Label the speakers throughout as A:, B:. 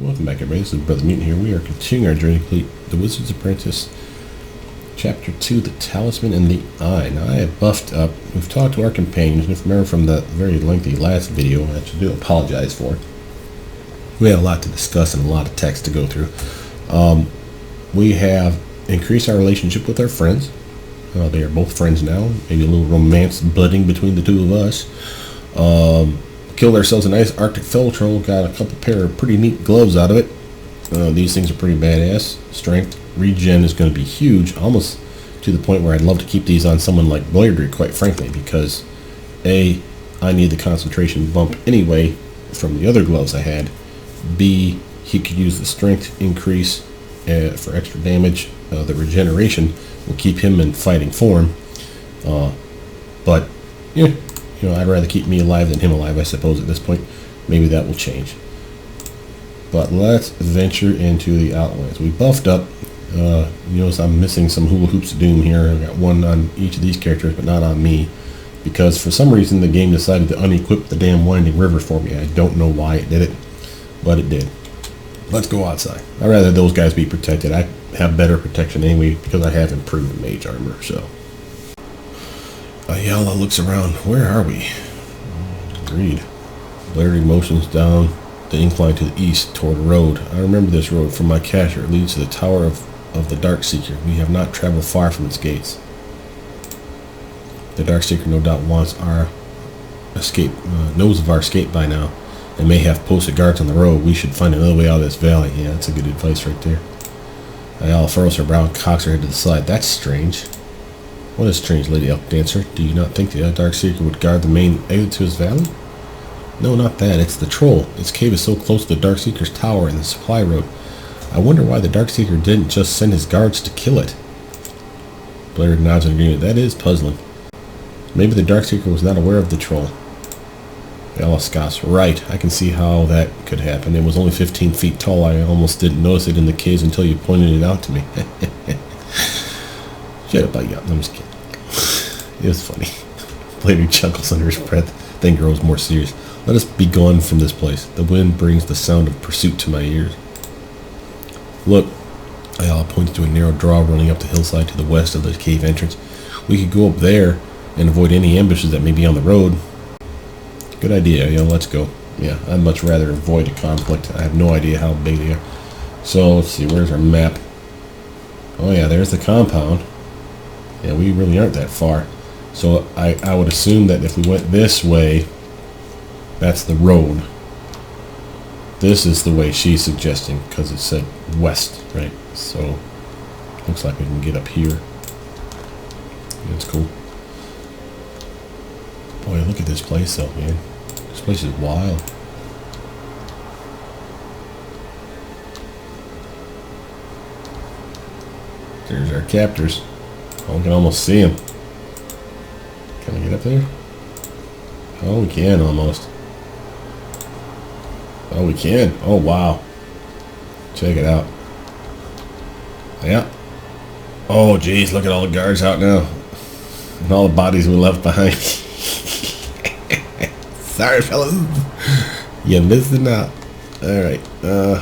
A: Welcome back, everybody. This is Brothermutant here. We are continuing our journey to complete The Wizard's Apprentice, Chapter 2, The Talisman the Eye. Now, I have buffed up. We've talked to our companions, and if you remember from the very lengthy last video, which I do apologize for, we had a lot to discuss and a lot of text to go through. We have increased our relationship with our friends. They are both friends now. Maybe a little romance budding between the two of us. Killed ourselves a nice Arctic fell troll. Got a couple pair of pretty neat gloves out of it. These things are pretty badass. Strength regen is going to be huge, almost to the point where I'd love to keep these on someone like Blairdy, quite frankly, because A, I need the concentration bump anyway from the other gloves I had. B, he could use the strength increase for extra damage. The regeneration will keep him in fighting form. But yeah. I'd rather keep me alive than him alive, I suppose, at this point. Maybe that will change. But let's venture into the Outlands. We buffed up. You notice I'm missing some hula hoops of doom here. I got one on each of these characters, but not on me. Because for some reason the game decided to unequip the damn Winding River for me. I don't know why it did it, but it did. Let's go outside. I'd rather those guys be protected. I have better protection anyway because I have improved mage armor, so. Ayala looks around. Where are we? Agreed. Blairdy motions down the incline to the east toward a road. I remember this road from my cacher. It leads to the Tower of the Darkseeker. We have not traveled far from its gates. The Darkseeker no doubt wants our escape, knows of our escape by now, and may have posted guards on the road. We should find another way out of this valley. Yeah, that's a good advice right there. Ayala furrows her brow and cocks her head to the side. That's strange. What is strange, Lady Elkdancer? Do you not think the Darkseeker would guard the main exit to his valley? No, not that. It's the troll. Its cave is so close to the Darkseeker's tower and the supply road. I wonder why the Darkseeker didn't just send his guards to kill it. Blairdy nods in agreement. That is puzzling. Maybe the Darkseeker was not aware of the troll. Ayala scoffs. Right. I can see how that could happen. It was only 15 feet tall. I almost didn't notice it in the caves until you pointed it out to me. Shut up, I'm just kidding. It was funny. Blairdy chuckles under his breath, then grows more serious. Let us be gone from this place. The wind brings the sound of pursuit to my ears. Look, Ayala points to a narrow draw running up the hillside to the west of the cave entrance. We could go up there and avoid any ambushes that may be on the road. Good idea, let's go. Yeah, I'd much rather avoid a conflict. I have no idea how big they are. So, let's see, where's our map? Oh yeah, there's the compound. Yeah, we really aren't that far. So I would assume that if we went this way, that's the road. This is the way she's suggesting, because it said west, right? So, looks like we can get up here. That's cool. Boy, look at this place though, man. This place is wild. There's our captors. Oh, we can almost see him. Can I get up there? Oh, we can almost. Oh, we can. Oh, wow. Check it out. Yeah. Oh, geez, look at all the guards out now. And all the bodies we left behind. Sorry, fellas. You missed it out. Alright.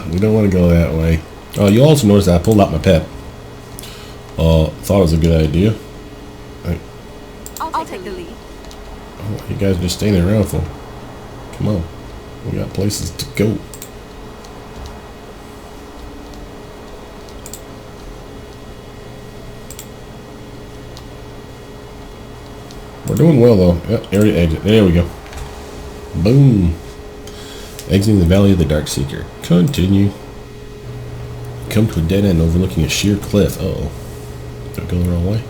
A: We don't want to go that way. Oh, you also noticed that I pulled out my pep. Thought it was a good idea.
B: I'll take the lead.
A: Oh, you guys are just standing around for? Come on. We got places to go. We're doing well though. Yep, area exit. There we go. Boom. Exiting the Valley of the Darkseeker. Continue. Come to a dead end overlooking a sheer cliff. Uh-oh. Did I go the wrong way?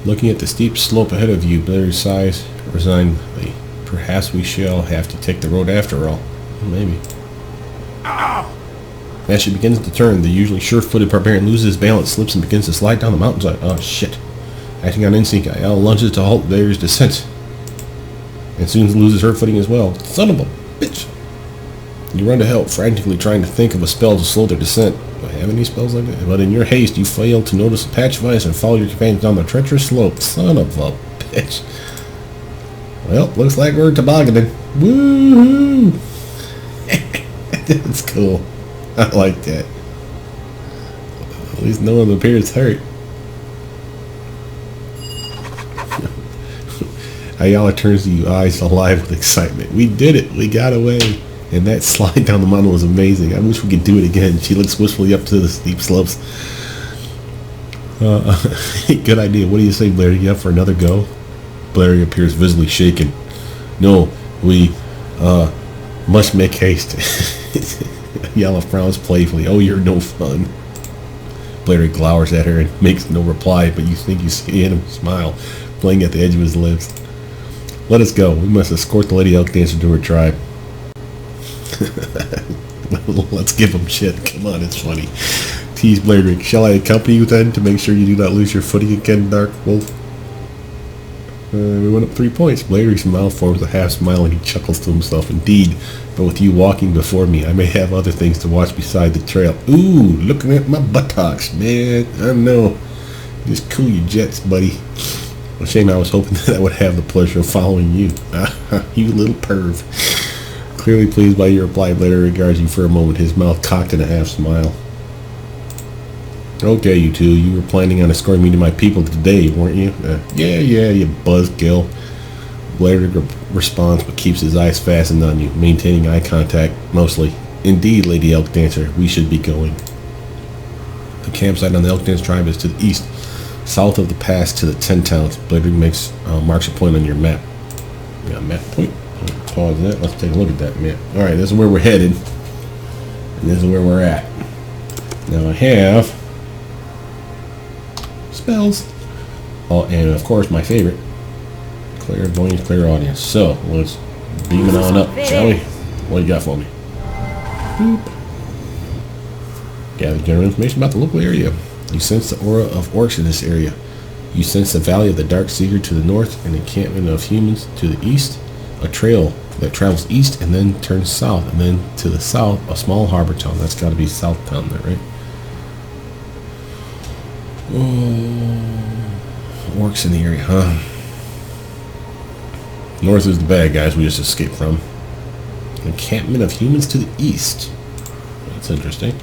A: Looking at the steep slope ahead of you, Blairdy sighs resignedly. Perhaps we shall have to take the road after all. Maybe. Ow! As she begins to turn, the usually sure-footed barbarian loses his balance, slips, and begins to slide down the mountainside. Oh, shit. Acting on instinct, Ayala lunges to halt Blairdy's descent. And soon loses her footing as well. Son of a bitch! You run to help, frantically trying to think of a spell to slow their descent. Do I have any spells like that? But in your haste, you fail to notice a patch of ice and follow your companions down the treacherous slope. Son of a bitch. Well, looks like we're tobogganing. Woohoo! That's cool. I like that. At least no one appears hurt. Ayala turns to you, eyes alive with excitement. We did it! We got away! And that slide down the mountain was amazing. I wish we could do it again. She looks wistfully up to the steep slopes. Good idea. What do you say, Blair? You up for another go? Blair appears visibly shaken. No, we must make haste. Ayala frowns playfully. Oh, you're no fun. Blair glowers at her and makes no reply, but you think you see him smile, playing at the edge of his lips. Let us go. We must escort the Lady Elkdancer to her tribe. Let's give him shit. Come on, it's funny. Tease Blair. Shall I accompany you then to make sure you do not lose your footing again, Dark Wolf? We went up 3 points. Blair's mouth forms a half smile and he chuckles to himself. Indeed, but with you walking before me, I may have other things to watch beside the trail. Ooh, looking at my buttocks, man. I know. Just cool your jets, buddy. A shame I was hoping that I would have the pleasure of following you. You little perv. Clearly pleased by your reply, Blair regards you for a moment, his mouth cocked in a half smile. Okay, you two, you were planning on escorting me to my people today, weren't you? Yeah, you buzzkill. Blair responds but keeps his eyes fastened on you, maintaining eye contact mostly. Indeed, Lady Elkdancer, we should be going. The campsite on the Elkdancer tribe is to the east, south of the pass to the 10 towns. Blair marks a point on your map. You got a map point? Pause that. Let's take a look at that map. Alright, this is where we're headed. And this is where we're at. Now I have spells. Oh, and of course my favorite. Clairvoyance, clairaudience. So, let's beam it on up, shall we? What do you got for me? Boop. Gather general information about the local area. You sense the aura of orcs in this area. You sense the Valley of the Dark Seeker to the north, an encampment of humans to the east, a trail that travels east and then turns south, and then to the south, a small harbor town. That's got to be Southtown there, right? Oh, orcs in the area, huh? North is the bad guys we just escaped from. An encampment of humans to the east. That's interesting.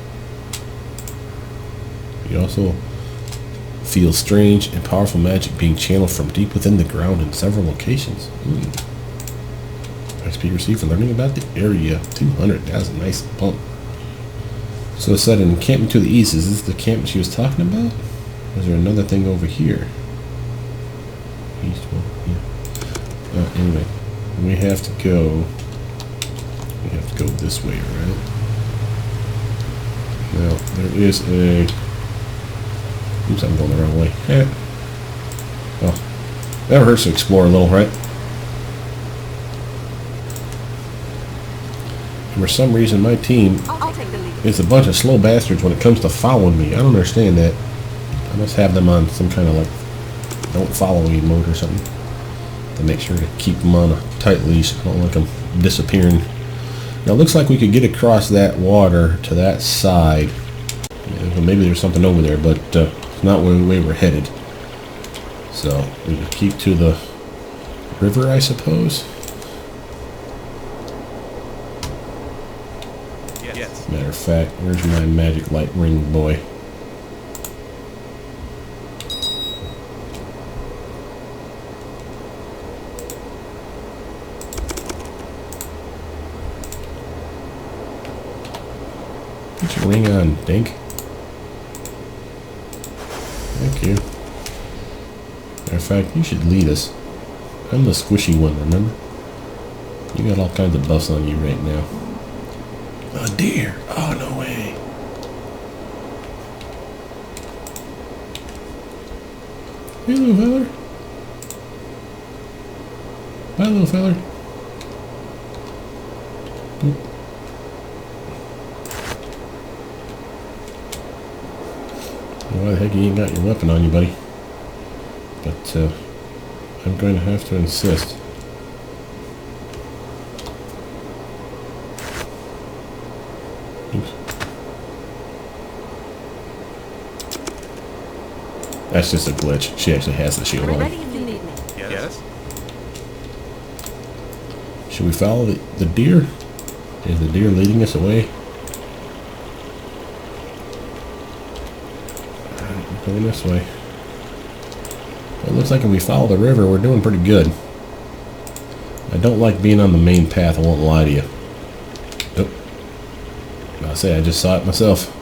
A: You also feel strange and powerful magic being channeled from deep within the ground in several locations. XP received for learning about the area. 200. That's a nice bump. So it said an encampment to the east. Is this the encampment she was talking about? Or is there another thing over here? East one. Yeah. Anyway, we have to go. We have to go this way, right? Now there is a. Oops, I'm going the wrong way. Yeah. Oh, never hurts to explore a little, right? For some reason, my team is a bunch of slow bastards when it comes to following me. I don't understand that. I must have them on some kind of like don't follow me mode or something to make sure to keep them on a tight leash. I don't like them disappearing. Now it looks like we could get across that water to that side. Yeah, maybe there's something over there, but it's not where we're headed. So we can keep to the river, I suppose. Yes. Matter of fact, where's my magic light ring boy? Put your ring on, Dink. Thank you. Matter of fact, you should lead us. I'm the squishy one, remember? You got all kinds of buffs on you right now. A deer! Oh, no way! Hey, little feller. Hi, little feller. Boop. Why the heck you ain't got your weapon on you, buddy? But, I'm going to have to insist. Oops. That's just a glitch. She actually has the shield on.
B: Yes?
A: Should we follow the deer? Is the deer leading us away? going this way. It looks like if we follow the river, we're doing pretty good. I don't like being on the main path, I won't lie to you. Nope. I say, I just saw it myself.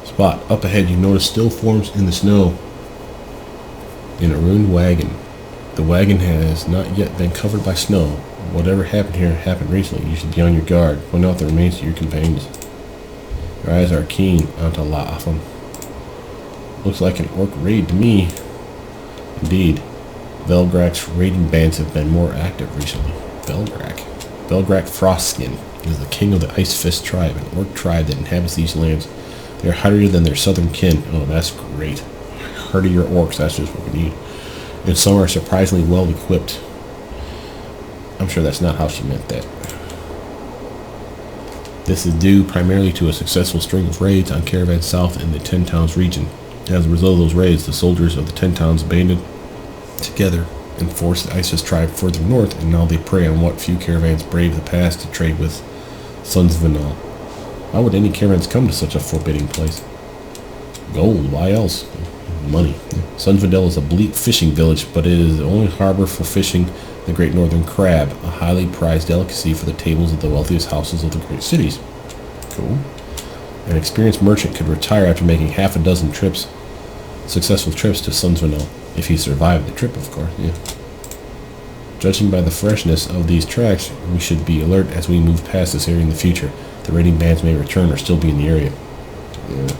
A: Spot. Up ahead, you notice still forms in the snow. In a ruined wagon. The wagon has not yet been covered by snow. Whatever happened here happened recently. You should be on your guard. Point out the remains to your companions. Your eyes are keen onto a lot of them. Looks like an orc raid to me. Indeed. Velgrak's raiding bands have been more active recently. Velgrak Frostskin is the king of the Ice Fist tribe, an orc tribe that inhabits these lands. They are hardier than their southern kin. Oh, that's great. Hardier orcs, that's just what we need. And some are surprisingly well equipped. I'm sure that's not how she meant that. This is due primarily to a successful string of raids on caravans south in the Ten Towns region. As a result of those raids, the soldiers of the Ten Towns banded together and forced the ISIS tribe further north, and now they prey on what few caravans brave the pass to trade with Sons of Vanal. Why would any caravans come to such a forbidding place? Gold, why else? Money. Sons of Vanal is a bleak fishing village, but it is the only harbor for fishing the great northern crab, a highly prized delicacy for the tables of the wealthiest houses of the great cities. Cool. An experienced merchant could retire after making half a dozen successful trips to Sons of Vanal. If he survived the trip, of course, yeah. Judging by the freshness of these tracks, we should be alert as we move past this area in the future. The raiding bands may return or still be in the area. Yeah.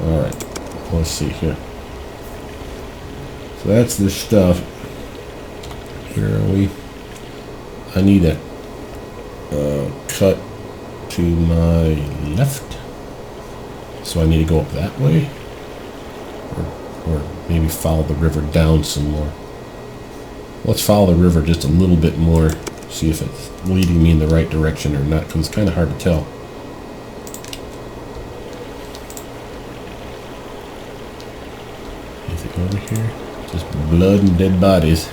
A: Alright, let's see here. So that's this stuff. Where are we? I need a cut to my left. So I need to go up that way. Or maybe follow the river down some more. Let's follow the river just a little bit more. See if it's leading me in the right direction or not, because it's kind of hard to tell. Anything over here? Just blood and dead bodies.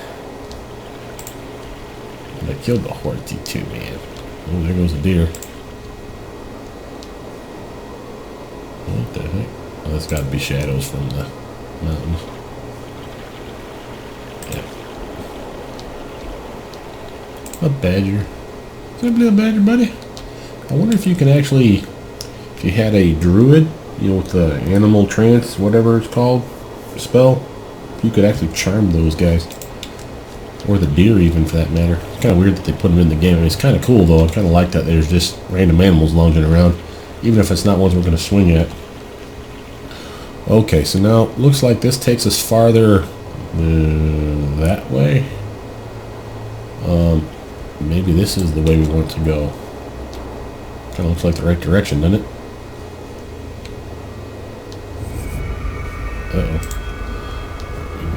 A: And I killed the horse too, man. Oh, there goes a deer. What the heck? Oh, that's got to be shadows from the mountains. Yeah. A badger. Is that a badger, buddy? I wonder if you can actually, if you had a druid, you know, with the animal trance, whatever it's called, spell, you could actually charm those guys. Or the deer, even, for that matter. It's kind of weird that they put them in the game. I mean, it's kind of cool, though. I kind of like that there's just random animals lounging around, even if it's not ones we're going to swing at. Okay, so now looks like this takes us farther that way. Maybe this is the way we want to go. Kind of looks like the right direction, doesn't it? Uh-oh.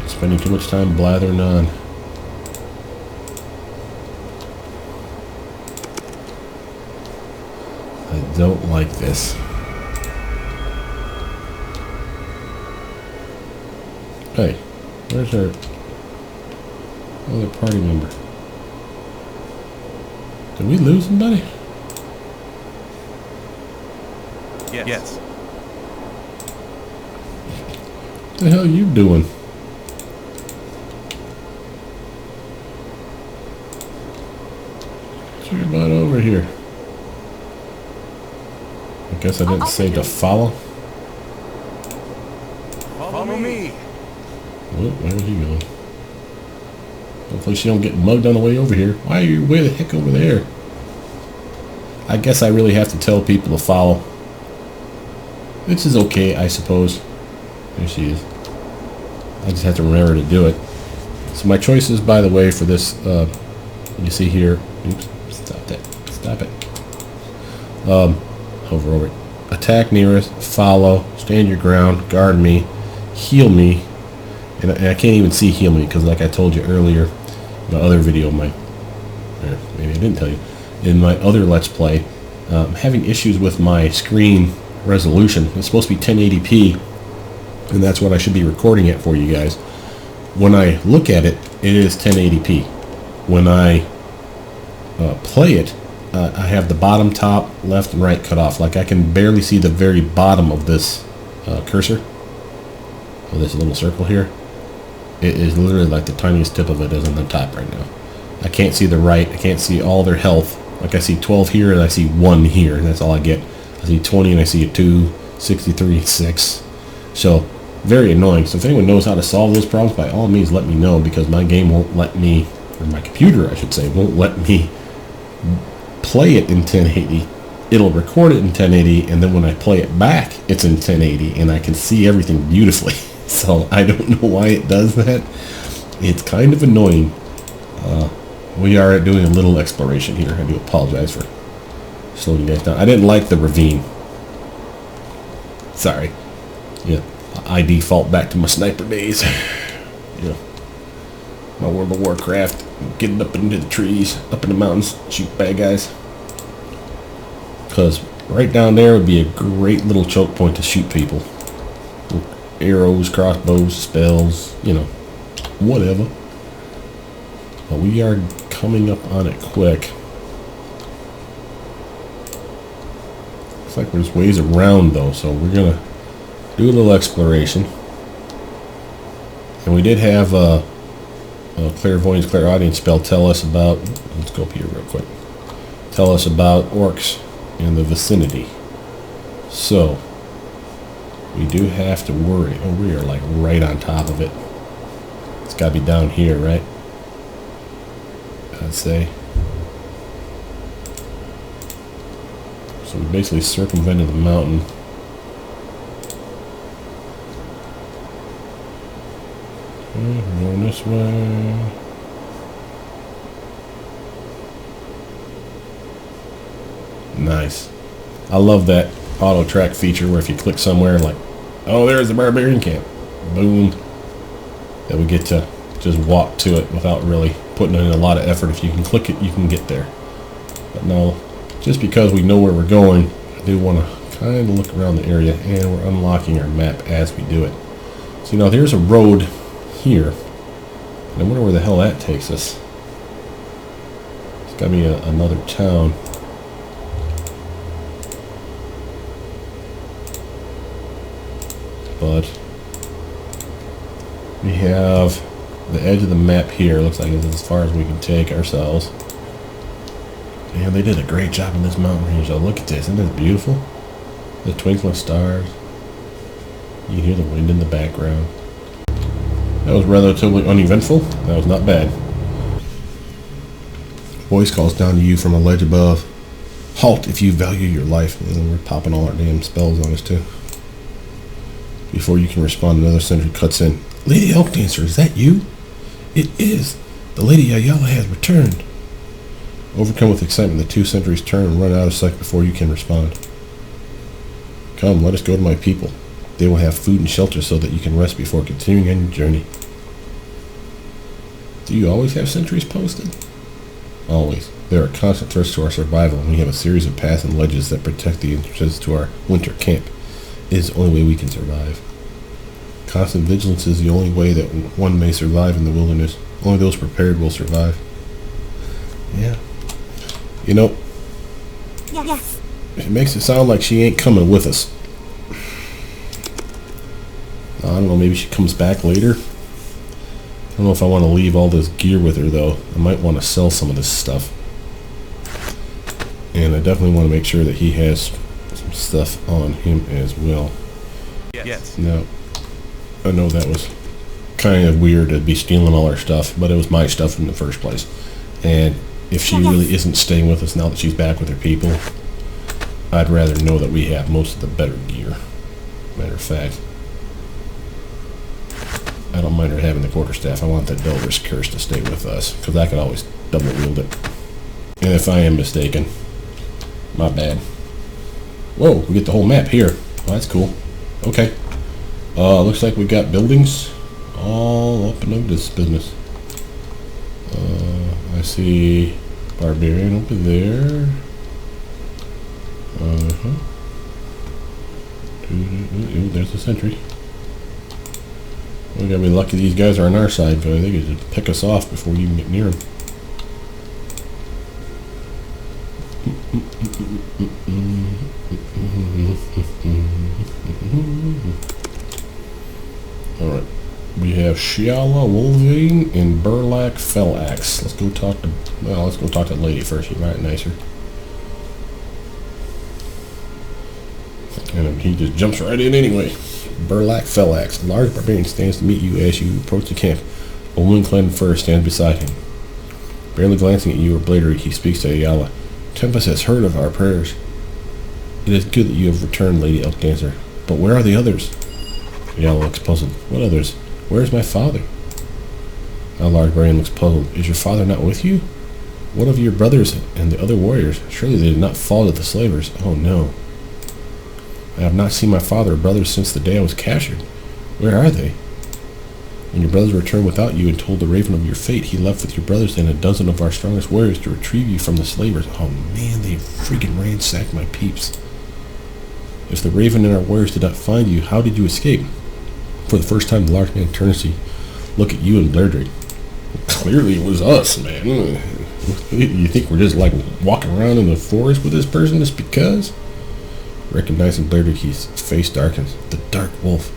A: We're spending too much time blathering on. I don't like this. Hey, where's our other party member? Did we lose somebody?
B: Yes.
A: What the hell are you doing? What's your butt over here? I guess I didn't say to follow.
B: Follow me.
A: Oh, where's he going? Hopefully she don't get mugged on the way over here. Why are you way the heck over there? I guess I really have to tell people to follow. This is okay, I suppose. There she is. I just have to remember to do it. So my choices, by the way, for this, you see here. Oops, stop that. Stop it. Hover over it. Attack nearest, follow, stand your ground, guard me, heal me. And I can't even see heal me because, like I told you earlier, my other video, maybe I didn't tell you, in my other Let's Play, I'm having issues with my screen resolution. It's supposed to be 1080p, and that's what I should be recording it for you guys. When I look at it, it is 1080p. When I play it, I have the bottom, top, left, and right cut off. Like I can barely see the very bottom of this cursor, with this little circle here, it is literally like the tiniest tip of it is on the top right now. I can't see the right. I can't see all their health. Like I see 12 here and I see 1 here, and that's all I get. I see 20 and I see a 2, 63, 6. So very annoying. So if anyone knows how to solve those problems, by all means let me know, because my game won't let me, or my computer I should say, won't let me play it in 1080. It'll record it in 1080, and then when I play it back, it's in 1080, and I can see everything beautifully. So I don't know why it does that. It's kind of annoying. We are doing a little exploration here. I do apologize for slowing you guys down. I didn't like the ravine. Sorry. Yeah, I default back to my sniper days. Yeah, my World of Warcraft, getting up into the trees, up in the mountains, shoot bad guys. Because right down there would be a great little choke point to shoot people. Arrows, crossbows, spells, you know, whatever. But we are coming up on it quick. Looks like there's ways around though, so we're gonna do a little exploration. And we did have a clairvoyance, clairaudience spell tell us about, let's go up here real quick, tell us about orcs in the vicinity. So we do have to worry. Oh, we are like right on top of it. It's got to be down here, right? I'd say. So we basically circumvented the mountain. We're going this way. Nice. I love that auto track feature where if you click somewhere, like, oh, there's the barbarian camp. Boom. That we get to just walk to it without really putting in a lot of effort. If you can click it, you can get there. But no, just because we know where we're going, I do want to kind of look around the area, and we're unlocking our map as we do it. So, you know, there's a road here. And I wonder where the hell that takes us. It's got to be another town. But we have the edge of the map here. Looks like it's as far as we can take ourselves. And they did a great job in this mountain range. Oh, look at this. Isn't this beautiful? The twinkling stars. You hear the wind in the background. That was relatively uneventful. That was not bad. Voice calls down to you from a ledge above. Halt if you value your life. And then we're popping all our damn spells on us too. Before you can respond, another sentry cuts in. Lady Elkdancer, is that you? It is. The Lady Ayala has returned. Overcome with excitement, the 2 sentries turn and run out of sight before you can respond. Come, let us go to my people. They will have food and shelter so that you can rest before continuing on your journey. Do you always have sentries posted? Always. They are a constant threat to our survival, and we have a series of paths and ledges that protect the entrances to our winter camp. It is the only way we can survive. Constant vigilance is the only way that one may survive in the wilderness. Only those prepared will survive. Yeah. You know,
C: Yes.
A: it makes it sound like she ain't coming with us. I don't know, maybe she comes back later. I don't know if I want to leave all this gear with her, though. I might want to sell some of this stuff. And I definitely want to make sure that he has some stuff on him as well.
B: Yes.
A: Now, I know that was kind of weird to be stealing all our stuff, but it was my stuff in the first place. And if she really isn't staying with us now that she's back with her people, I'd rather know that we have most of the better gear. Matter of fact, I don't mind her having the quarterstaff. I want that Delver's Curse to stay with us, because I could always double wield it. And if I am mistaken, my bad. Whoa, we get the whole map here. Oh, that's cool. Okay. Looks like we got buildings all up and over this business. I see barbarian over there. Ooh, there's a sentry. We gotta be lucky these guys are on our side, because they could just pick us off before we even get near them. Alright. We have Shiala Wolverine and Burlak Fellaxe. Let's go talk to that lady first. She's right nicer. And he just jumps right in anyway. Burlak Fellaxe. A large barbarian stands to meet you as you approach the camp. A woman clad in fur stands beside him. Barely glancing at you or Bladery, he speaks to Ayala. Tempest has heard of our prayers. It is good that you have returned, Lady Elkdancer. But where are the others? Ayala looks puzzled. What others? Where is my father? A large barbarian looks puzzled. Is your father not with you? What of your brothers and the other warriors? Surely they did not fall to the slavers. Oh no. I have not seen my father or brothers since the day I was captured. Where are they? When your brothers returned without you and told the Raven of your fate, he left with your brothers and a dozen of our strongest warriors to retrieve you from the slavers. Oh man, they freaking ransacked my peeps. If the Raven and our warriors did not find you, how did you escape? For the first time, the large man turns to look at you and Bladery. Clearly it was us, man. You think we're just like walking around in the forest with this person just because? Recognizing Bladery, his face darkens. The Dark Wolf.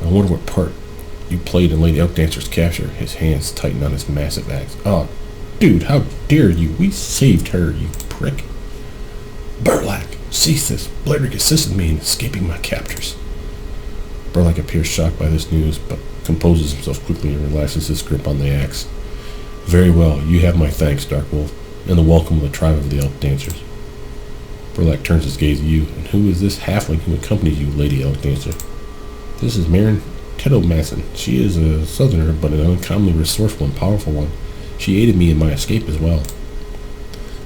A: I wonder what part you played in Lady Elkdancer's capture. His hands tighten on his massive axe. Oh, dude, how dare you? We saved her, you prick. Burlak, cease this. Bladery assisted me in escaping my captors. Burlak appears shocked by this news, but composes himself quickly and relaxes his grip on the axe. Very well, you have my thanks, Dark Wolf, and the welcome of the tribe of the Elkdancers. Burlak turns his gaze at you. And who is this halfling who accompanies you, Lady Elkdancer? This is Marin Teddomasson. She is a southerner, but an uncommonly resourceful and powerful one. She aided me in my escape as well.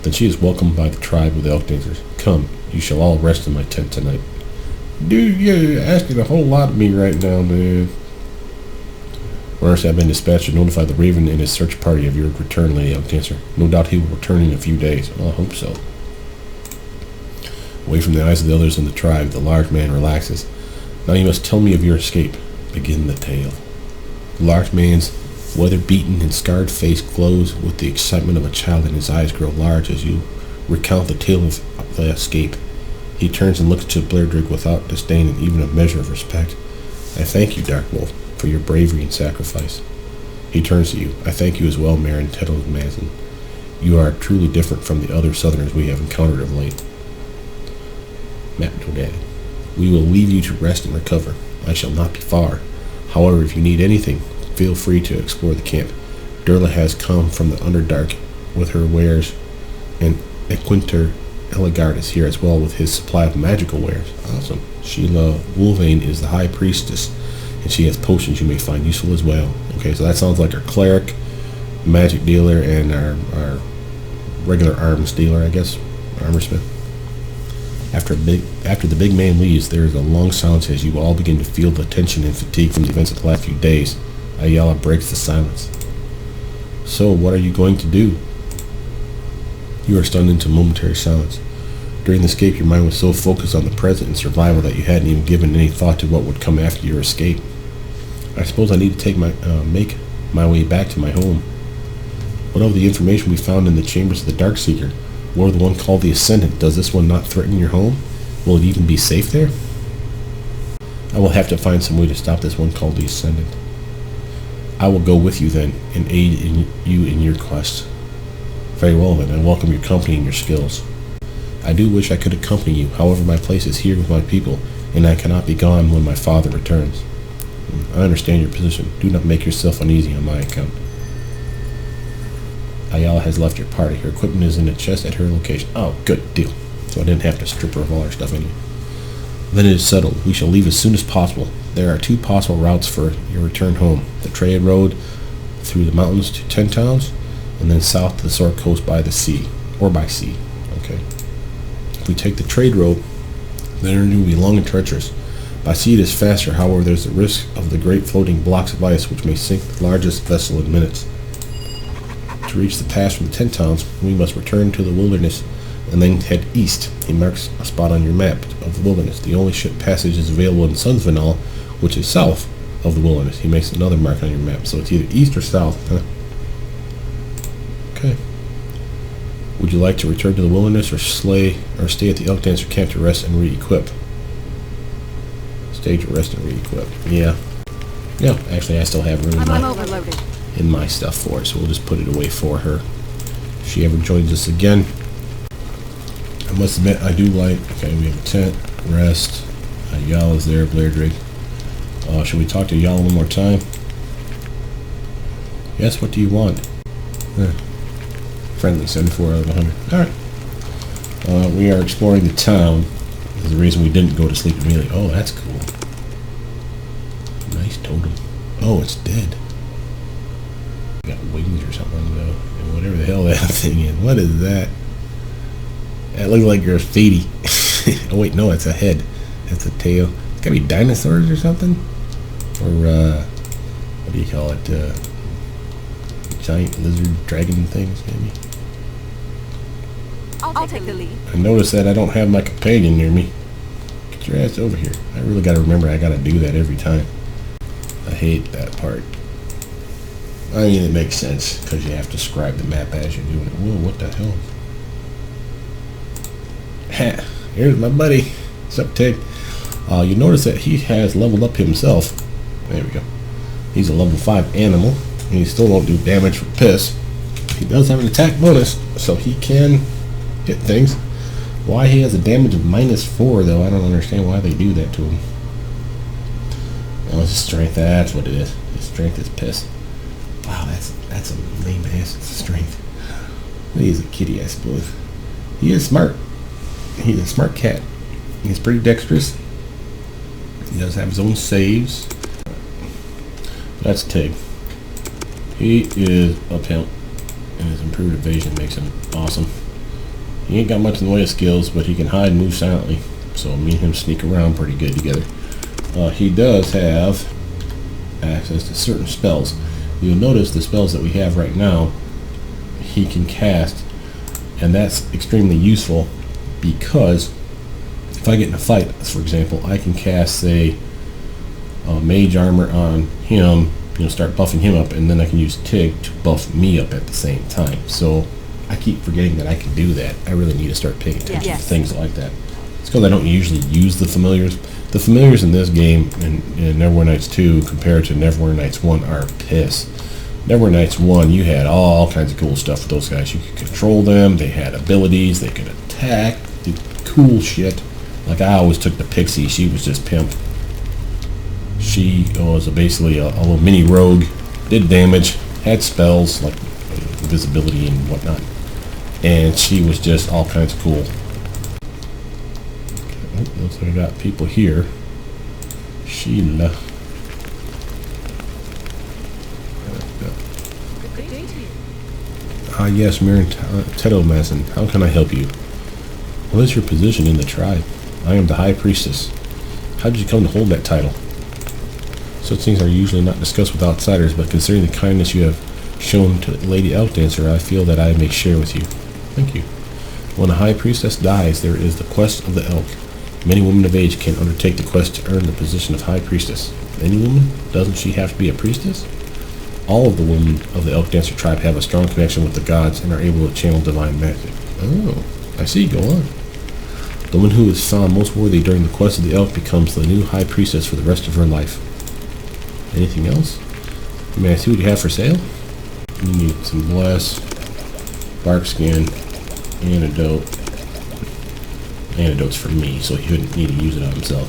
A: Then she is welcomed by the tribe of the Elkdancers. Come, you shall all rest in my tent tonight. Dude, you're asking a whole lot of me right now, man. Orders have been dispatched to notify the Raven and his search party of your return, Lady Elkdancer. No doubt he will return in a few days. Well, I hope so. Away from the eyes of the others in the tribe, the large man relaxes. Now you must tell me of your escape. Begin the tale. The large man's weather-beaten and scarred face glows with the excitement of a child, and his eyes grow large as you recount the tale of the escape. He turns and looks to Bladery without disdain and even a measure of respect. I thank you, Dark Wolf, for your bravery and sacrifice. He turns to you. I thank you as well, Marin Teddomasson. You are truly different from the other Southerners we have encountered of late. Dad. We will leave you to rest and recover. I shall not be far. However, if you need anything, feel free to explore the camp. Durla has come from the Underdark with her wares, and Equinter Eligard is here as well with his supply of magical wares. Awesome. Sheila Wolvane is the High Priestess, and she has potions you may find useful as well. Okay, so that sounds like our cleric, magic dealer, and our regular arms dealer, I guess, armorsmith. After the big man leaves, there is a long silence as you all begin to feel the tension and fatigue from the events of the last few days. Ayala breaks the silence. So, what are you going to do? You are stunned into momentary silence. During the escape, your mind was so focused on the present and survival that you hadn't even given any thought to what would come after your escape. I suppose I need to make my way back to my home. What of the information we found in the chambers of the Darkseeker? Or the one called the Ascendant? Does this one not threaten your home? Will it even be safe there? I will have to find some way to stop this one called the Ascendant. I will go with you then, and aid you in your quest. Very well then, I welcome your company and your skills. I do wish I could accompany you, however my place is here with my people, and I cannot be gone when my father returns. I understand your position. Do not make yourself uneasy on my account. Ayala has left your party. Her equipment is in a chest at her location. Oh, good deal. So I didn't have to strip her of all her stuff anyway. Then it is settled. We shall leave as soon as possible. There are two possible routes for your return home. The trade road through the mountains to 10 towns, and then south to the Sword Coast by the sea. Or by sea. Okay. If we take the trade road, then it will be long and treacherous. By sea it is faster, however there is the risk of the great floating blocks of ice which may sink the largest vessel in minutes. To reach the pass from the 10 towns, we must return to the wilderness and then head east. He marks a spot on your map of the wilderness. The only ship passage is available in Sunsvanal, which is south of the wilderness. He makes another mark on your map, so it's either east or south. Huh? Okay. Would you like to return to the wilderness or stay at the Elkdancer camp to rest and re-equip? Stage of rest and re-equip. Yeah. Yeah, actually I still have room
C: I'm overloaded.
A: in my stuff for it, so we'll just put it away for her. If she ever joins us again. I must admit, I do like... Okay, we have a tent, rest. Y'all is there, Blair Drake. Should we talk to y'all one more time? Yes, what do you want? Friendly, 74 out of 100. Alright. We are exploring the town. This is the reason we didn't go to sleep immediately. Oh, that's cool. Nice totem. Oh, it's dead. Got wings or something, though. And whatever the hell that thing is. What is that? That looks like graffiti. Oh, wait, no, it's a head. That's a tail. It's gotta be dinosaurs or something? Or, what do you call it? Giant lizard dragon things, maybe?
C: I'll take the lead.
A: I noticed that I don't have my companion near me. Get your ass over here. I really gotta remember I gotta do that every time. I hate that part. I mean, it makes sense, because you have to scribe the map as you're doing it. Whoa, what the hell? Ha! Here's my buddy. What's up, Tig? You notice that he has leveled up himself. There we go. He's a level 5 animal. He still won't do damage for piss. He does have an attack bonus, so he can hit things. Why he has a damage of -4, though, I don't understand why they do that to him. Oh, it's his strength. That's what it is. His strength is piss. Wow, that's a lame ass strength. He's a kitty, I suppose. He is smart. He's a smart cat. He's pretty dexterous. He does have his own saves. That's Tig. He is a pimp, and his improved evasion makes him awesome. He ain't got much in the way of skills, but he can hide and move silently, so me and him sneak around pretty good together. He does have access to certain spells. You'll notice the spells that we have right now, he can cast, and that's extremely useful because if I get in a fight, for example, I can cast, say, mage armor on him, start buffing him up, and then I can use Tig to buff me up at the same time. So I keep forgetting that I can do that. I really need to start paying attention to things like that. It's because I don't usually use the familiars. The familiars in this game, in Neverwinter Nights 2, compared to Neverwinter Nights 1, are piss. Neverwinter Nights 1, you had all kinds of cool stuff with those guys. You could control them, they had abilities, they could attack, did cool shit. Like I always took the Pixie, she was just pimp. She was basically a little mini rogue, did damage, had spells like invisibility and whatnot, and she was just all kinds of cool. Okay, looks like I got people here. Sheila. Yes, Mirren Talisman. How can I help you? What is your position in the tribe? I am the High Priestess. How did you come to hold that title? Such things are usually not discussed with outsiders, but considering the kindness you have shown to Lady Elkdancer, I feel that I may share with you. Thank you. When a High Priestess dies, there is the quest of the Elk. Many women of age can undertake the quest to earn the position of High Priestess. Any woman? Doesn't she have to be a priestess? All of the women of the Elkdancer tribe have a strong connection with the gods and are able to channel divine magic. Oh, I see. Go on. The one who is found most worthy during the quest of the Elk becomes the new High Priestess for the rest of her life. Anything else? May I see what you have for sale? You need some bless, bark skin, antidote. Antidote's for me, so he wouldn't need to use it on himself.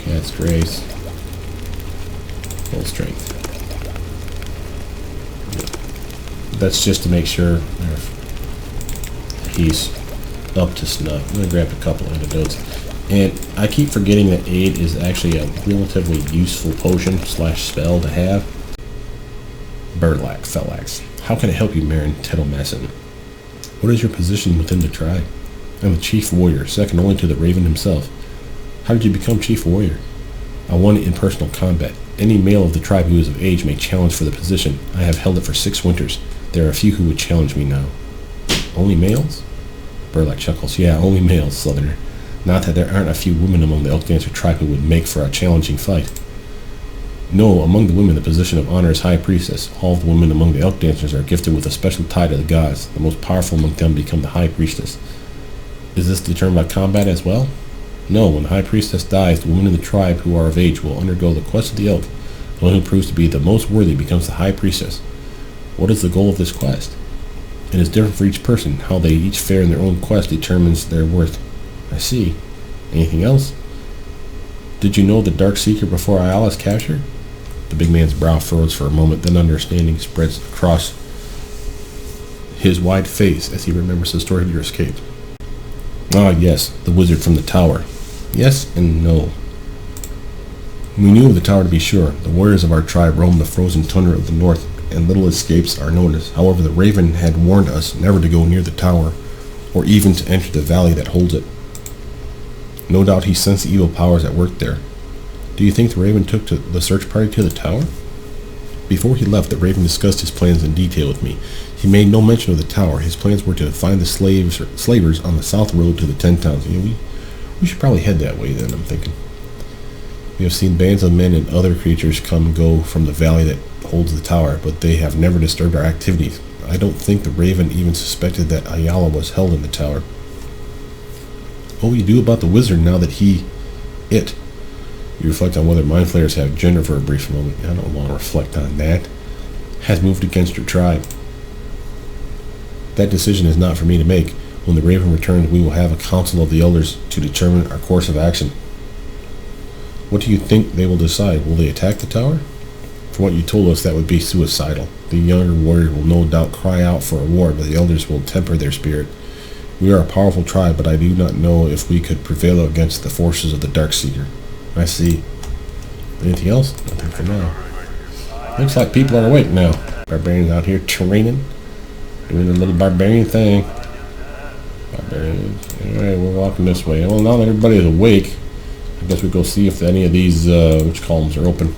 A: Cat's grace. Full strength. That's just to make sure he's up to snuff. I'm going to grab a couple antidotes. And I keep forgetting that Aid is actually a relatively useful potion / spell to have. Burlak, Fellax. How can I help you, Mirren Talisman? What is your position within the tribe? I'm the chief warrior, second only to the Raven himself. How did you become chief warrior? I won it in personal combat. Any male of the tribe who is of age may challenge for the position. I have held it for 6 winters. There are a few who would challenge me now. Only males? Burlak chuckles. Yeah, only males, Southerner. Not that there aren't a few women among the Elkdancer tribe who would make for a challenging fight. No, among the women the position of honor is High Priestess. All of the women among the Elkdancers are gifted with a special tie to the gods. The most powerful among them become the High Priestess. Is this determined by combat as well? No, when the High Priestess dies, the women in the tribe who are of age will undergo the quest of the Elk. The one who proves to be the most worthy becomes the High Priestess. What is the goal of this quest? It is different for each person. How they each fare in their own quest determines their worth. I see. Anything else? Did you know the Dark Seeker before Ayala's capture? The big man's brow furrows for a moment, then understanding spreads across his wide face as he remembers the story of your escape. Ah, yes, the wizard from the tower. Yes and no. We knew of the tower to be sure. The warriors of our tribe roam the frozen tundra of the north, and little escapes are noticed. However, the raven had warned us never to go near the tower, or even to enter the valley that holds it. No doubt he sensed the evil powers at work there. Do you think the raven took the search party to the tower? Before he left, the raven discussed his plans in detail with me. He made no mention of the tower. His plans were to find the slavers on the south road to the 10 towns. We should probably head that way then, I'm thinking. We have seen bands of men and other creatures come and go from the valley that holds the tower, but they have never disturbed our activities. I don't think the raven even suspected that Ayala was held in the tower. What will you do about the wizard now that you reflect on whether mind flayers have gender for a brief moment. I don't want to reflect on that. Has moved against your tribe. That decision is not for me to make. When the raven returns, we will have a council of the elders to determine our course of action. What do you think they will decide? Will they attack the tower? From what you told us, that would be suicidal. The younger warriors will no doubt cry out for a war, but the elders will temper their spirit. We are a powerful tribe, but I do not know if we could prevail against the forces of the Dark Seeker. I see. Anything else? Nothing for now. Looks like people are awake now. Barbarians out here training, doing their little barbarian thing. Barbarians. Alright, we're walking this way. Well, now that everybody is awake, I guess we go see if any of these which columns are open.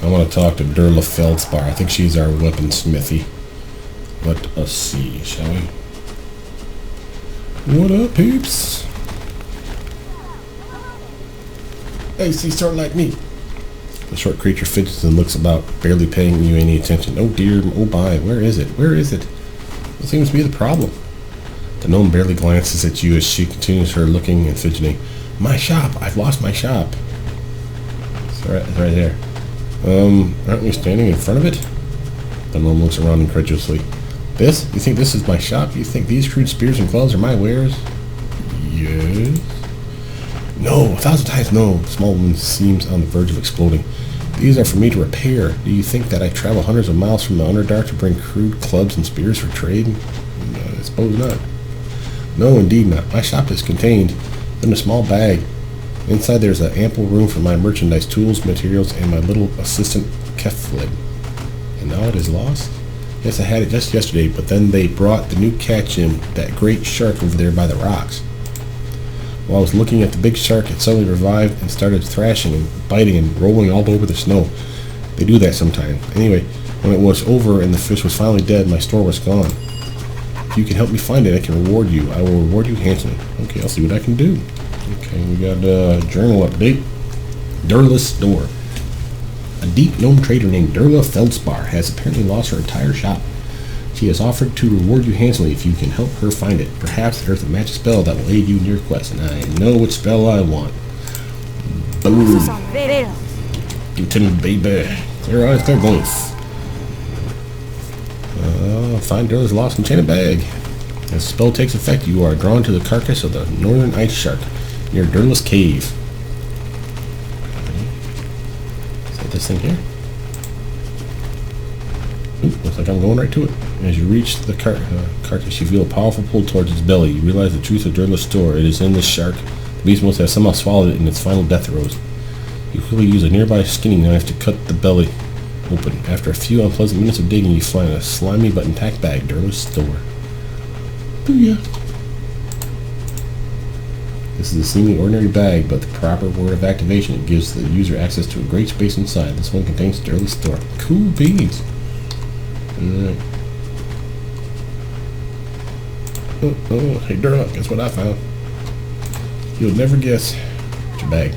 A: I want to talk to Durla Feldspar. I think she's our weaponsmithy. Let us see, shall we? What up, peeps? Hey, see, sort of like me. The short creature fidgets and looks about, barely paying you any attention. Oh dear, oh my, where is it? Where is it? What seems to be the problem? The gnome barely glances at you as she continues her looking and fidgeting. My shop! I've lost my shop! It's right there. Aren't we standing in front of it? The gnome looks around incredulously. This? You think this is my shop? You think these crude spears and gloves are my wares? Yes. No, 1,000 times no. The small woman seems on the verge of exploding. These are for me to repair. Do you think that I travel hundreds of miles from the Underdark to bring crude clubs and spears for trade? No, I suppose not. No, indeed not. My shop is contained in a small bag. Inside there's an ample room for my merchandise, tools, materials, and my little assistant Keflid. And now it is lost? Yes, I had it just yesterday, but then they brought the new catch in, that great shark over there by the rocks. While I was looking at the big shark, it suddenly revived and started thrashing and biting and rolling all over the snow. They do that sometimes. Anyway, when it was over and the fish was finally dead, my store was gone. If you can help me find it, I can reward you. I will reward you handsomely. Okay, I'll see what I can do. Okay, we got a journal update. Durla's store. A deep gnome trader named Durla Feldspar has apparently lost her entire shop. She has offered to reward you handsomely if you can help her find it. Perhaps there's a magic spell that will aid you in your quest, and I know which spell I want. Boom. Lieutenant Baby. Clear eyes, clear voice. Find Durla's lost enchanted bag. As the spell takes effect, you are drawn to the carcass of the northern ice shark near Durla's cave. Is that this thing here? Ooh, looks like I'm going right to it. As you reach the carcass, you feel a powerful pull towards its belly. You realize the truth of Durla's store. It is in this shark. The beast must have somehow swallowed it in its final death throes. You quickly use a nearby skinning knife to cut the belly open. After a few unpleasant minutes of digging, you find a slimy but intact bag. Durla's store. Booyah. This is a seemingly ordinary bag, but the proper word of activation, it gives the user access to a great space inside. This one contains Durla's store. Cool beans. Alright. Oh, hey Durla, guess what I found? You'll never guess. It's your bag.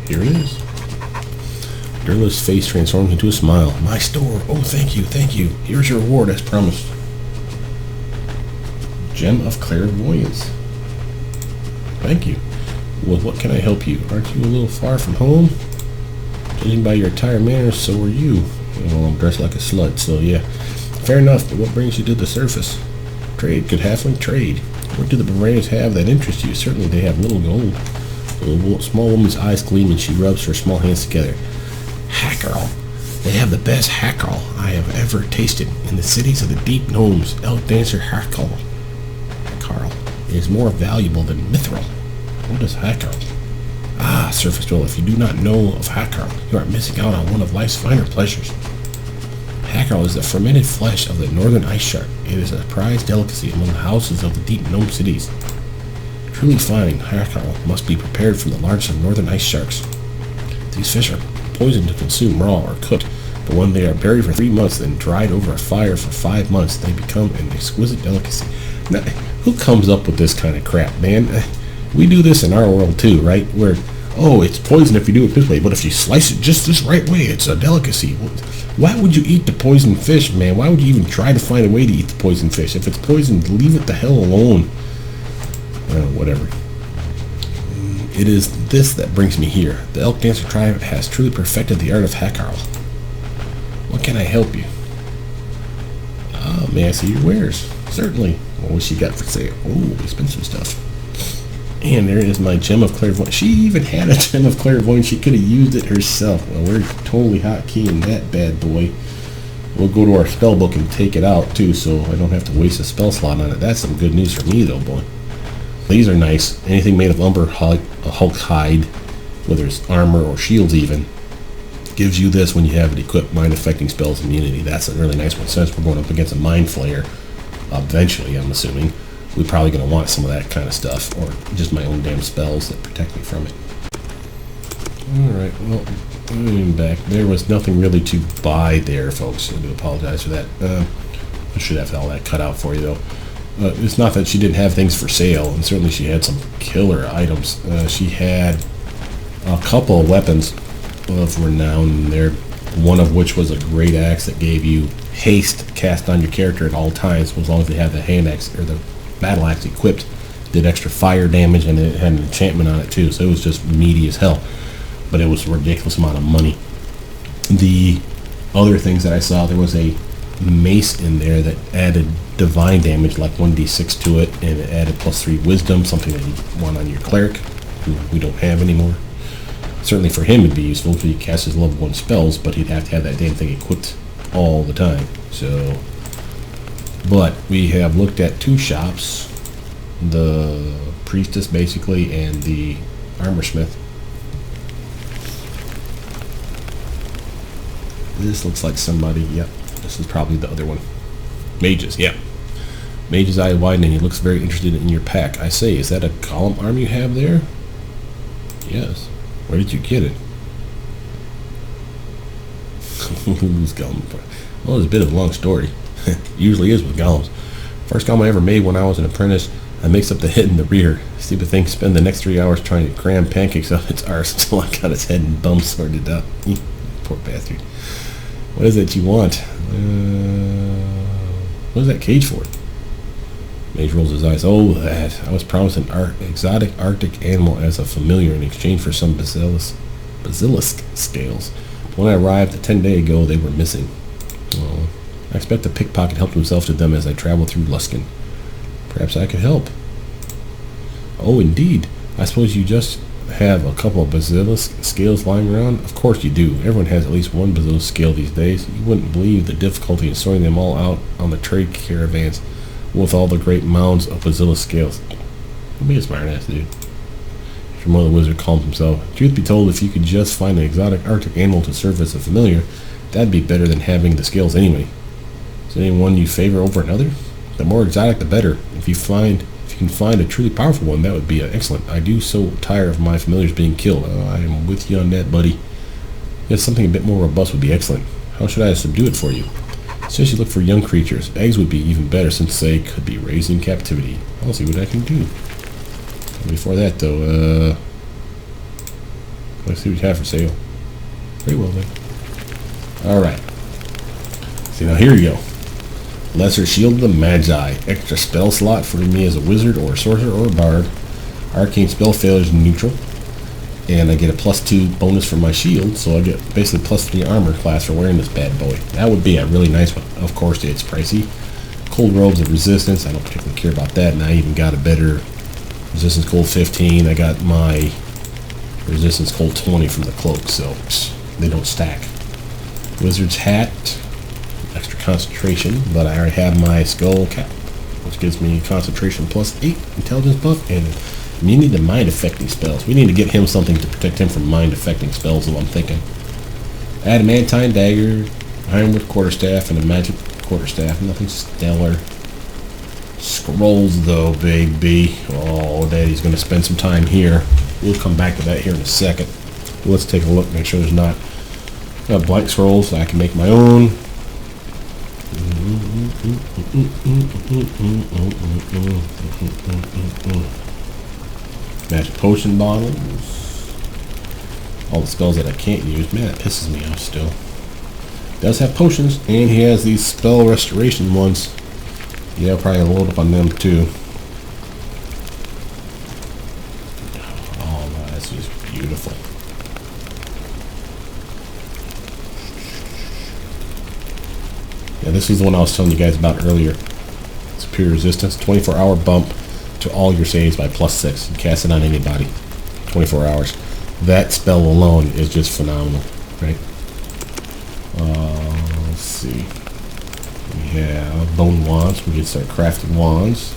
A: Here it is. Durla's face transforms into a smile. My store. Oh, thank you, thank you. Here's your reward as promised. Gem of Clairvoyance. Thank you. Well, what can I help you? Aren't you a little far from home? Judging by your attire and manners, so are you. Well, I'm dressed like a slut, so yeah. Fair enough, but what brings you to the surface? Trade. Good halfling trade. What do the barbarians have that interests you? Certainly they have little gold. The small woman's eyes gleam and she rubs her small hands together. Hackerl. They have the best hackerl I have ever tasted in the cities of the deep gnomes. Elkdancer hackerl. Hackerl is more valuable than mithril. What is hackerl? Ah, surface dweller, if you do not know of hackerl, you are missing out on one of life's finer pleasures. Hackerl is the fermented flesh of the northern ice shark. It is a prized delicacy among the houses of the deep gnome cities. Truly fine hackerl must be prepared from the largest of northern ice sharks. These fish are poisoned to consume raw or cooked, but when they are buried for 3 months and dried over a fire for 5 months, they become an exquisite delicacy. Now, who comes up with this kind of crap, man? We do this in our world too, right? Where, oh, it's poison if you do it this way, but if you slice it just this right way, it's a delicacy. Why would you eat the poisoned fish, man? Why would you even try to find a way to eat the poisoned fish? If it's poisoned, leave it the hell alone. Whatever. It is this that brings me here. The Elkdancer tribe has truly perfected the art of hackerl. What can I help you? May I see your wares? Certainly. What she got for sale? Oh, expensive stuff. And there is my gem of clairvoyance. She even had a gem of clairvoyance. She could have used it herself. Well, we're totally hotkeying that bad boy. We'll go to our spell book and take it out too, so I don't have to waste a spell slot on it. That's some good news for me, though, boy. These are nice. Anything made of umber hulk hide, whether it's armor or shields even, gives you this when you have it equipped. Mind affecting spells immunity. That's a really nice one. Since we're going up against a mind flayer, eventually, I'm assuming, we're probably going to want some of that kind of stuff, or just my own damn spells that protect me from it. Alright, well, I'm back. There was nothing really to buy there, folks. I do apologize for that. I should have all that cut out for you, though. It's not that she didn't have things for sale, and certainly she had some killer items. She had a couple of weapons of renown there, one of which was a great axe that gave you haste cast on your character at all times, as long as they had the hand axe or the battle axe equipped. Did extra fire damage, and it had an enchantment on it too, so it was just meaty as hell, but it was a ridiculous amount of money. The other things that I saw, there was a mace in there that added divine damage, like 1d6 to it, and it added +3 wisdom, something that you want on your cleric, who we don't have anymore. Certainly for him it'd be useful if he casts his level 1 spells, but he'd have to have that damn thing equipped all the time. So, but we have looked at 2 shops, the priestess basically, and the armorsmith. This looks like somebody, yep, this is probably the other one. Mages, yeah. Mage's eye widened and he looks very interested in your pack. I say, is that a golem arm you have there? Yes. Where did you get it? Who's golem? Well, it's a bit of a long story. Usually is with golems. First golem I ever made when I was an apprentice, I mixed up the head and the rear. Stupid thing, spend the next 3 hours trying to cram pancakes up its arse until I got its head and bum sorted out. Poor bastard. What is it you want? What is that cage for? Mage rolls his eyes. Oh, that. I was promised an exotic Arctic animal as a familiar in exchange for some basilisk scales. When I arrived 10 days ago, they were missing. Oh, I expect the pickpocket helped himself to them as I traveled through Luskin. Perhaps I could help. Oh, indeed. I suppose you just have a couple of basilisk scales lying around? Of course you do. Everyone has at least one basilisk scale these days. You wouldn't believe the difficulty in sorting them all out on the trade caravans with all the great mounds of basilisk scales. Don't be a smart ass, dude. Mother Wizard calms himself. Truth be told, if you could just find an exotic Arctic animal to serve as a familiar, that'd be better than having the scales anyway. Is there any one you favor over another? The more exotic, the better. If you can find a truly powerful one, that would be excellent. I do so tire of my familiars being killed. I am with you on that, buddy. Yes, something a bit more robust would be excellent. How should I subdue it for you? Since you look for young creatures, eggs would be even better since they could be raised in captivity. I'll see what I can do. Before that, though, let's see what you have for sale. Very well, then. Alright. See, now here you go. Lesser Shield of the Magi. Extra spell slot for me as a wizard or a sorcerer or a bard. Arcane spell failures neutral. And I get a +2 bonus for my shield, so I get basically +3 armor class for wearing this bad boy. That would be a really nice one. Of course, it's pricey. Cold robes of resistance, I don't particularly care about that, and I even got a better resistance cold 15. I got my resistance cold 20 from the cloak, so they don't stack. Wizard's hat, extra concentration, but I already have my skull cap, which gives me concentration +8 intelligence buff, and immunity to mind affecting spells. We need to get him something to protect him from mind affecting spells, is what I'm thinking. Adamantine dagger, ironwood quarterstaff, and a magic quarterstaff. Nothing stellar. Scrolls though, baby. Oh, Daddy's gonna spend some time here. We'll come back to that here in a second. Let's take a look, make sure there's not blank scrolls, so I can make my own. Magic potion bottles. All the spells that I can't use. Man, that pisses me off still. Does have potions, and he has these spell restoration ones. Yeah, I'll probably load up on them too. Oh, that's just beautiful. Yeah, this is the one I was telling you guys about earlier. Superior resistance, 24-hour bump to all your saves by +6. You cast it on anybody. 24 hours. That spell alone is just phenomenal, right? Let's see. We have bone wands. We can start crafting wands.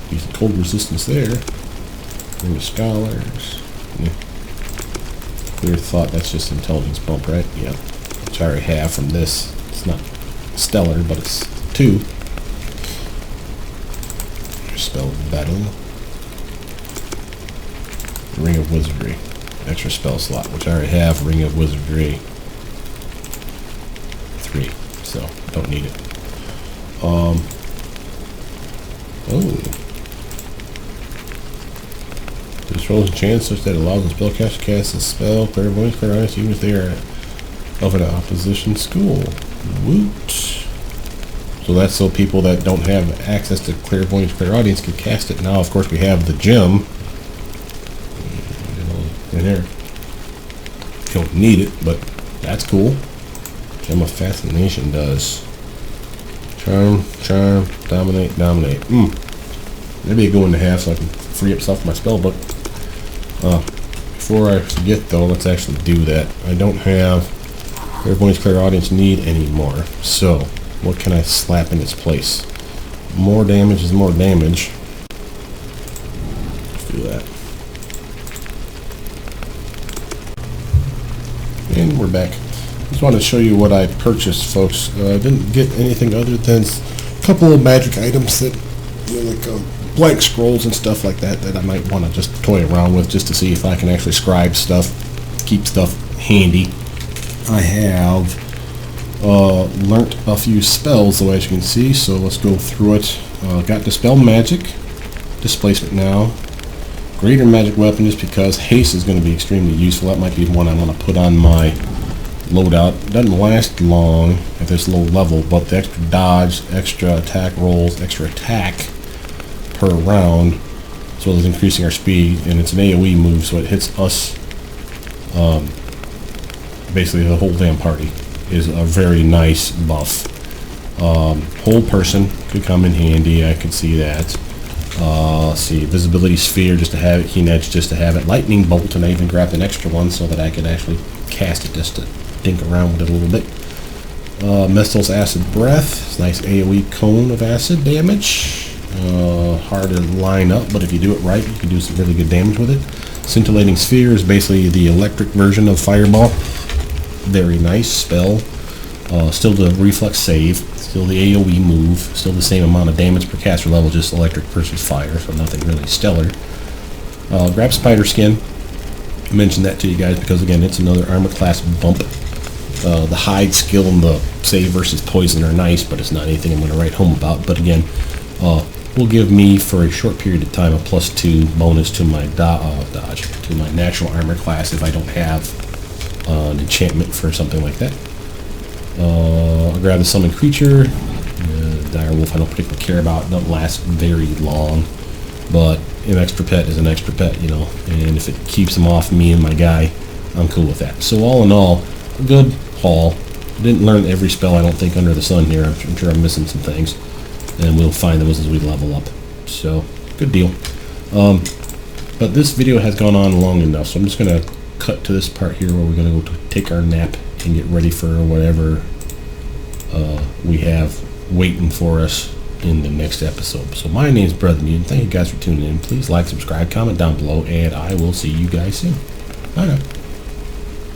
A: Decent cold resistance there. Ring of Scholars. Yeah. Clear thought, that's just intelligence bump, right? Yeah. Which I already have from this. It's not stellar, but it's 2. Spell battle. Ring of Wizardry. Extra spell slot, which I already have. Ring of Wizardry 3, so don't need it. Oh. This rolls a chance such that it allows the spellcaster to cast a spell, clairvoyance, clairaudience, even if they are of an opposition school. Woot. So that's so people that don't have access to clairvoyance, clairaudience can cast it. Now, of course, we have the gem in here. You don't need it, but that's cool. Gem of Fascination does. Charm, charm, dominate, dominate. Maybe a go into half so I can free up stuff from my spell book. Before I forget though, let's actually do that. I don't have clairvoyance, clairaudience need anymore. So, what can I slap in its place? More damage is more damage. Let's do that. And we're back. Just wanted to show you what I purchased, folks. I didn't get anything other than a couple of magic items that, like blank scrolls and stuff like that, that I might want to just toy around with just to see if I can actually scribe stuff, keep stuff handy. I have learnt a few spells, though, as you can see, so let's go through it. Got Dispel Magic, Displacement now. Greater Magic Weapon, just because haste is going to be extremely useful. That might be one I want to put on my loadout. Doesn't last long at this low level, but the extra dodge, extra attack rolls, extra attack per round, as well as increasing our speed, and it's an AoE move, so it hits us, basically the whole damn party, is a very nice buff. Whole person could come in handy, I could see that. Let's see, Visibility Sphere just to have it, Keen Edge just to have it, Lightning Bolt, and I even grabbed an extra one so that I could actually cast it just to dink around with it a little bit. Mestel's Acid Breath, it's a nice AoE cone of acid damage. Hard to line up, but if you do it right, you can do some really good damage with it. Scintillating Sphere is basically the electric version of Fireball. Very nice spell. Still the reflex save, still the AoE move, still the same amount of damage per caster level, just electric versus fire, so nothing really stellar. Grab Spider Skin. I mentioned that to you guys because, again, it's another armor class bump. The hide skill and the save versus poison are nice, but it's not anything I'm going to write home about. But again, will give me for a short period of time a +2 bonus to my dodge, to my natural armor class if I don't have an enchantment for something like that. I'll grab the summon creature. dire wolf I don't particularly care about. It doesn't last very long, but an extra pet is an extra pet, you know, and if it keeps them off me and my guy, I'm cool with that. So all in all, a good haul. Didn't learn every spell, I don't think, under the sun here. I'm sure I'm missing some things, and we'll find those as we level up. So, good deal. But this video has gone on long enough, so I'm just going to cut to this part here where we're going to go take our nap and get ready for whatever we have waiting for us in the next episode. So my name's Brothermutant. Thank you guys for tuning in. Please like, subscribe, comment down below, and I will see you guys soon. Bye now.